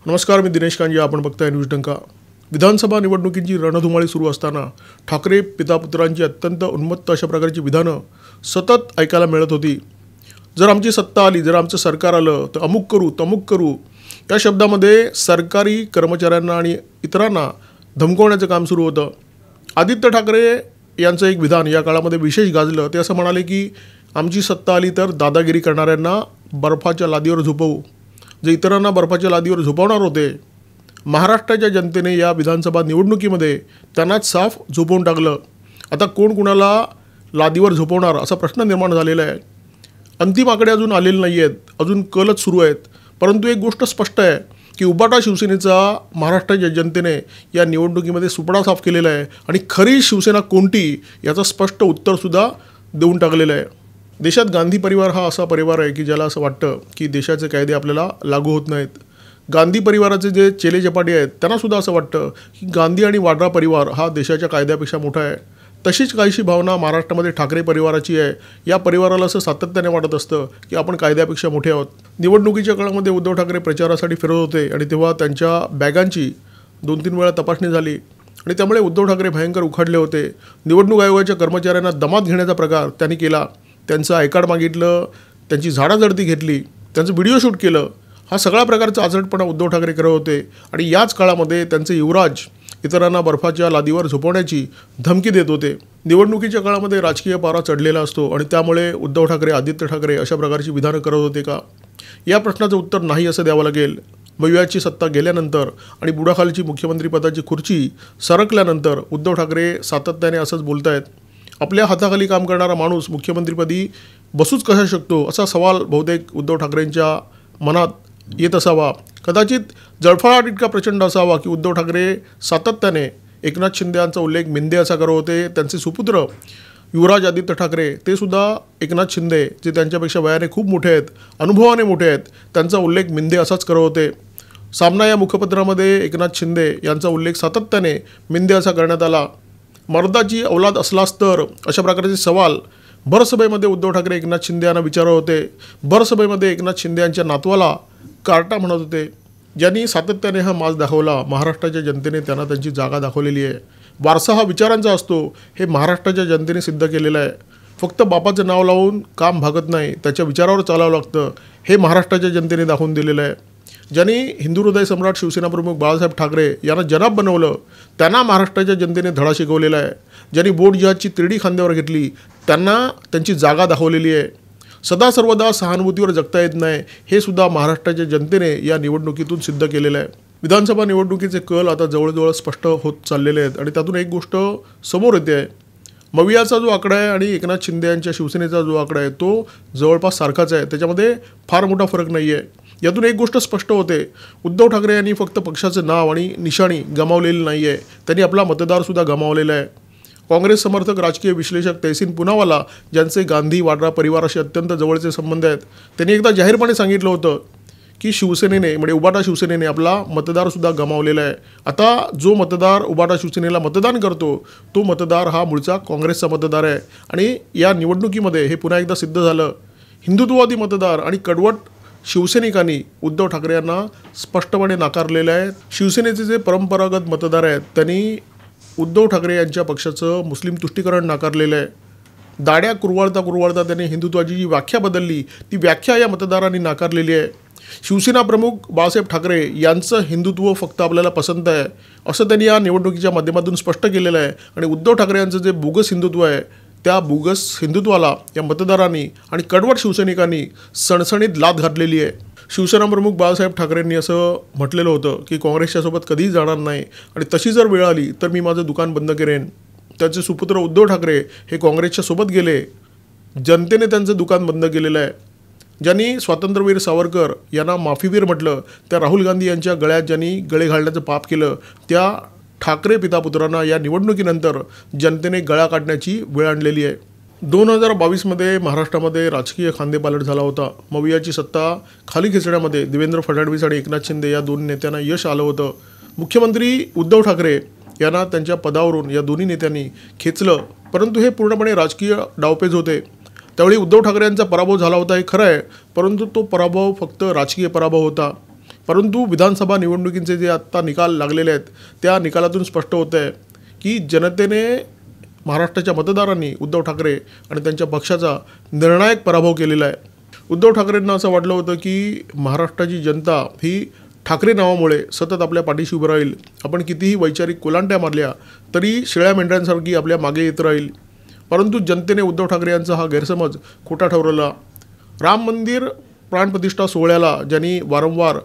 नमस्कार, मी दिनेश कांजी. आपण बघताय न्यूज डंका. विधानसभा निवडणुकीची रणधुमाळी सुरू असताना ठाकरे पितापुत्रांची अत्यंत उन्मत्त अशा प्रकारची विधानं सतत ऐकायला मिळत होती. जर आमची सत्ता आली, जर आमचं सरकार आलं तर अमुक करू तमुक करू, या शब्दामध्ये सरकारी कर्मचाऱ्यांना आणि इतरांना धमकवण्याचं काम सुरू होतं. आदित्य ठाकरे यांचं एक विधान या काळामध्ये विशेष गाजलं. ते असं म्हणाले की आमची सत्ता आली तर दादागिरी करणाऱ्यांना बर्फाच्या लादीवर झोपवू. जे इतरांना बर्फाच्या लादीवर झोपवणार होते, महाराष्ट्राच्या जनतेने या विधानसभा निवडणुकीमध्ये त्यांनाच साफ झोपवून टाकलं. आता कोण कुणाला लादीवर झोपवणार असा प्रश्न निर्माण झालेला आहे. अंतिम आकडे अजून आलेले नाही आहेत, अजून कलच सुरू आहेत. परंतु एक गोष्ट स्पष्ट आहे की उबाटा शिवसेनेचा महाराष्ट्राच्या जनतेने या निवडणुकीमध्ये सुपडा साफ केलेला आहे आणि खरी शिवसेना कोणती याचं स्पष्ट उत्तरसुद्धा देऊन टाकलेलं आहे. देशात गांधी परिवार हा असा परिवार आहे की ज्याला असं वाटतं की देशाचे कायदे आपल्याला लागू होत नाहीत. गांधी परिवाराचे जे चेले चपाटी आहेत त्यांनासुद्धा असं वाटतं की गांधी आणि वाड्रा परिवार हा देशाच्या कायद्यापेक्षा मोठा आहे. तशीच काहीशी भावना महाराष्ट्रामध्ये ठाकरे परिवाराची आहे. या परिवाराला असं सातत्याने वाटत असतं की आपण कायद्यापेक्षा मोठे आहोत. निवडणुकीच्या काळामध्ये उद्धव ठाकरे प्रचारासाठी फिरत होते आणि तेव्हा त्यांच्या बॅगांची 2-3 वेळा तपासणी झाली आणि त्यामुळे उद्धव ठाकरे भयंकर उखाडले होते. निवडणूक आयोगाच्या कर्मचाऱ्यांना दमात घेण्याचा प्रकार त्यांनी केला. त्यांचं आय कार्ड मागितलं, त्यांची झाडाझडती घेतली, त्यांचं व्हिडिओ शूट केलं. हा सगळा प्रकारचा आचरटपणा उद्धव ठाकरे करत होते आणि याच काळामध्ये त्यांचे युवराज इतरांना बर्फाच्या लादीवर झोपवण्याची धमकी देत होते. निवडणुकीच्या काळामध्ये राजकीय पारा चढलेला असतो आणि त्यामुळे उद्धव ठाकरे, आदित्य ठाकरे अशा प्रकारची विधानं करत होते का? या प्रश्नाचं उत्तर नाही असं द्यावं लागेल. मवियाची सत्ता गेल्यानंतर आणि बुडाखालची मुख्यमंत्रीपदाची खुर्ची सरकल्यानंतर उद्धव ठाकरे सातत्याने असंच बोलत आहेत. आपल्या हाताखाली काम करणारा माणूस मुख्यमंत्रीपदी बसूच कसा शकतो असा सवाल बहुतेक उद्धव ठाकरेंच्या मनात येत असावा. कदाचित जळफळाट इतका प्रचंड असावा की उद्धव ठाकरे सातत्याने एकनाथ शिंदे यांचा उल्लेख मिंदे असा करत होते. त्यांचे सुपुत्र युवराज आदित्य ठाकरे ते सुद्धा एकनाथ शिंदे, जे त्यांच्यापेक्षा वयाने खूप मोठे आहेत, अनुभवाने मोठे आहेत, त्यांचा उल्लेख मिंदे असाच करत होते. सामना या मुखपत्रामध्ये एकनाथ शिंदे यांचा उल्लेख सातत्याने मिंदे असा करण्यात आला. मर्दाची औलाद असलास तर अशा प्रकारचे सवाल भरसभेमध्ये उद्धव ठाकरे एकनाथ शिंदे यांना विचारत होते. भरसभेमध्ये एकनाथ शिंदे यांच्या नातवाला कार्टा म्हणत होते. ज्यांनी सातत्याने हा माज दाखवला, महाराष्ट्राच्या जनतेने त्यांना त्यांची जागा दाखवलेली आहे. वारसा हा विचारांचा असतो हे महाराष्ट्राच्या जनतेने सिद्ध केलेलं आहे. फक्त बापाचं नाव लावून काम भागत नाही, त्याच्या विचारावर चालावं लागतं हे महाराष्ट्राच्या जनतेने दाखवून दिलेलं आहे. ज्यांनी हिंदू हृदय सम्राट शिवसेना प्रमुख बाळासाहेब ठाकरे यांना जनाब बनवलं त्यांना महाराष्ट्राच्या जनतेने धडा शिकवलेला आहे. ज्यांनी बोट जिहादची तिरडी खांद्यावर घेतली त्यांना त्यांची जागा दाखवलेली आहे. सदा सर्वदा सहानुभूतीवर जगता येत नाही हे सुद्धा महाराष्ट्राच्या जनतेने या निवडणुकीतून सिद्ध केलेलं आहे. विधानसभा निवडणुकीचे कल आता जवळजवळ स्पष्ट होत चाललेले आहेत आणि त्यातून एक गोष्ट समोर येते आहे. मवियाचा जो आकडा आहे आणि एकनाथ शिंदे यांच्या शिवसेनेचा जो आकडा आहे तो जवळपास सारखाच आहे. त्याच्यामध्ये फार मोठा फरक नाही आहे. यातून एक गोष्ट स्पष्ट होते, उद्धव ठाकरे यांनी फक्त पक्षाचं नाव आणि निशाणी गमावलेली नाही आहे, त्यांनी आपला मतदारसुद्धा गमावलेला आहे. काँग्रेस समर्थक राजकीय विश्लेषक तहसीन पुनावाला, ज्यांचे गांधी वाड्रा परिवाराशी अत्यंत जवळचे संबंध आहेत, त्यांनी एकदा जाहीरपणे सांगितलं होतं की शिवसेनेने म्हणजे उबाटा शिवसेनेने आपला मतदारसुद्धा गमावलेला आहे. आता जो मतदार उबाटा शिवसेनेला मतदान करतो तो मतदार हा मूळचा काँग्रेसचा मतदार आहे. आणि या निवडणुकीमध्ये हे पुन्हा एकदा सिद्ध झालं. हिंदुत्ववादी मतदार आणि कडवट शिवसैनिकांनी उद्धव ठाकरे यांना स्पष्टपणे नाकारलेलं आहे. शिवसेनेचे जे परंपरागत मतदार आहेत त्यांनी उद्धव ठाकरे यांच्या पक्षाचं मुस्लिम तुष्टीकरण नाकारलेलं आहे. दाड्या कुरवाळता त्यांनी हिंदुत्वाची जी व्याख्या बदलली ती व्याख्या या मतदारांनी नाकारलेली आहे. शिवसेना प्रमुख बाळासाहेब ठाकरे यांचं हिंदुत्व फक्त आपल्याला पसंत आहे असं त्यांनी या निवडणुकीच्या माध्यमातून स्पष्ट केलेलं आहे. आणि उद्धव ठाकरे यांचं जे बोगस हिंदुत्व आहे त्या बोगस हिंदुत्वाला या मतदारांनी आणि कडवट शिवसैनिकांनी सणसणीत लाथ घातलेली आहे. शिवसेना प्रमुख बाळासाहेब ठाकरेंनी असं म्हटलेलं होतं की काँग्रेसच्या सोबत कधीही जाणार नाही आणि तशी जर वेळ आली तर मी माझं दुकान बंद करेन. त्याचे सुपुत्र उद्धव ठाकरे हे काँग्रेसच्या सोबत गेले. जनतेने त्यांचं दुकान बंद केलेलं आहे. ज्यांनी स्वातंत्र्यवीर सावरकर यांना माफीवीर म्हटलं, त्या राहुल गांधी यांच्या गळ्यात ज्यांनी गळे घालण्याचं पाप केलं, त्या ठाकरे पितापुत्रांना या निवडणुकीनंतर जनतेने गळा काढण्याची वेळ आणलेली आहे. 2022मध्ये महाराष्ट्रामध्ये राजकीय खांदेपालट झाला होता. मवियाची सत्ता खाली खेचण्यामध्ये देवेंद्र फडणवीस आणि एकनाथ शिंदे या दोन नेत्यांना यश आलं होतं. मुख्यमंत्री उद्धव ठाकरे यांना त्यांच्या पदावरून या दोन्ही नेत्यांनी खेचलं, परंतु हे पूर्णपणे राजकीय डावपेच होते. त्यावेळी उद्धव ठाकरे यांचा पराभव झाला होता हे खरं आहे, परंतु तो पराभव फक्त राजकीय पराभव होता. परंतु विधानसभा निवडणुकींचे जे आत्ता निकाल लागलेले आहेत त्या निकालातून स्पष्ट होतं आहे की जनतेने, महाराष्ट्राच्या मतदारांनी उद्धव ठाकरे आणि त्यांच्या पक्षाचा निर्णायक पराभव केलेला आहे. उद्धव ठाकरेंना असं वाटलं होतं की महाराष्ट्राची जनता ही ठाकरे नावामुळे सतत आपल्या पाठीशी उभं राहील, आपण कितीही वैचारिक कोलांट्या मारल्या तरी शेळ्या मेंढ्यांसारखी आपल्या मागे येत राहील. परंतु जनतेने उद्धव ठाकरे यांचा हा गैरसमज खोटा ठरवला. राम मंदिर प्राणप्रतिष्ठा सोहळ्याला ज्यांनी वारंवार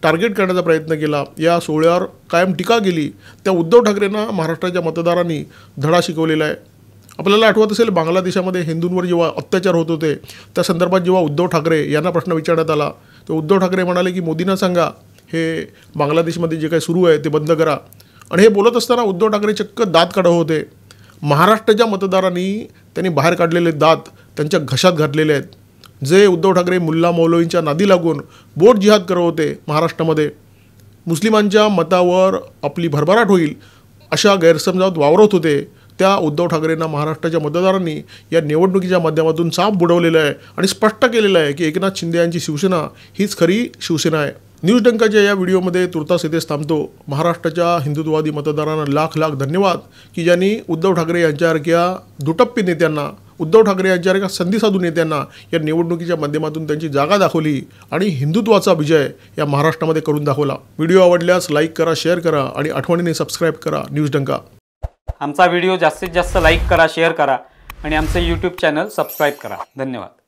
टार्गेट करण्याचा प्रयत्न केला, या सोहळ्यावर कायम टीका केली, त्या उद्धव ठाकरेंना महाराष्ट्राच्या मतदारांनी धडा शिकवलेला आहे. आपल्याला आठवत असेल, बांगलादेशामध्ये हिंदूंवर जेव्हा अत्याचार होत होते त्या संदर्भात जेव्हा उद्धव ठाकरे यांना प्रश्न विचारण्यात आला तर उद्धव ठाकरे म्हणाले की मोदींना सांगा हे बांगलादेशमध्ये जे काही सुरू आहे ते बंद करा. आणि हे बोलत असताना उद्धव ठाकरे चक्क दात काढत होते. महाराष्ट्राच्या मतदारांनी त्यांनी बाहेर काढलेले दात त्यांच्या घशात घातलेले आहेत. जे उद्धव ठाकरे मुल्ला मौलवींच्या नादी लागून बोट जिहाद करत होते, महाराष्ट्रामध्ये मुस्लिमांच्या मतावर आपली भरभराट होईल अशा गैरसमजात वावरत होते, त्या उद्धव ठाकरेंना महाराष्ट्राच्या मतदारांनी या निवडणुकीच्या माध्यमातून साफ बुडवलेलं आहे आणि स्पष्ट केलेलं आहे की एकनाथ शिंदे यांची शिवसेना हीच खरी शिवसेना आहे. न्यूज डंकाच्या या व्हिडिओमध्ये तुर्तास इथेच थांबतो. महाराष्ट्राच्या हिंदुत्ववादी मतदारांना लाख लाख धन्यवाद की ज्यांनी उद्धव ठाकरे यांच्यासारख्या दुटप्पी नेत्यांना, उद्धव ठाकरे यांच्यासारख्या संधीसाधू नेत्यांना या निवडणुकीच्या माध्यमातून त्यांची जागा दाखवली आणि हिंदुत्वाचा विजय या महाराष्ट्रामध्ये करून दाखवला. व्हिडिओ आवडल्यास लाईक करा, शेअर करा आणि आठवणीने सबस्क्राईब करा न्यूज डंका. आमचा व्हिडिओ जास्तीत जास्त लाईक करा, शेअर करा आणि आमचे यूट्यूब चॅनल सबस्क्राईब करा. धन्यवाद.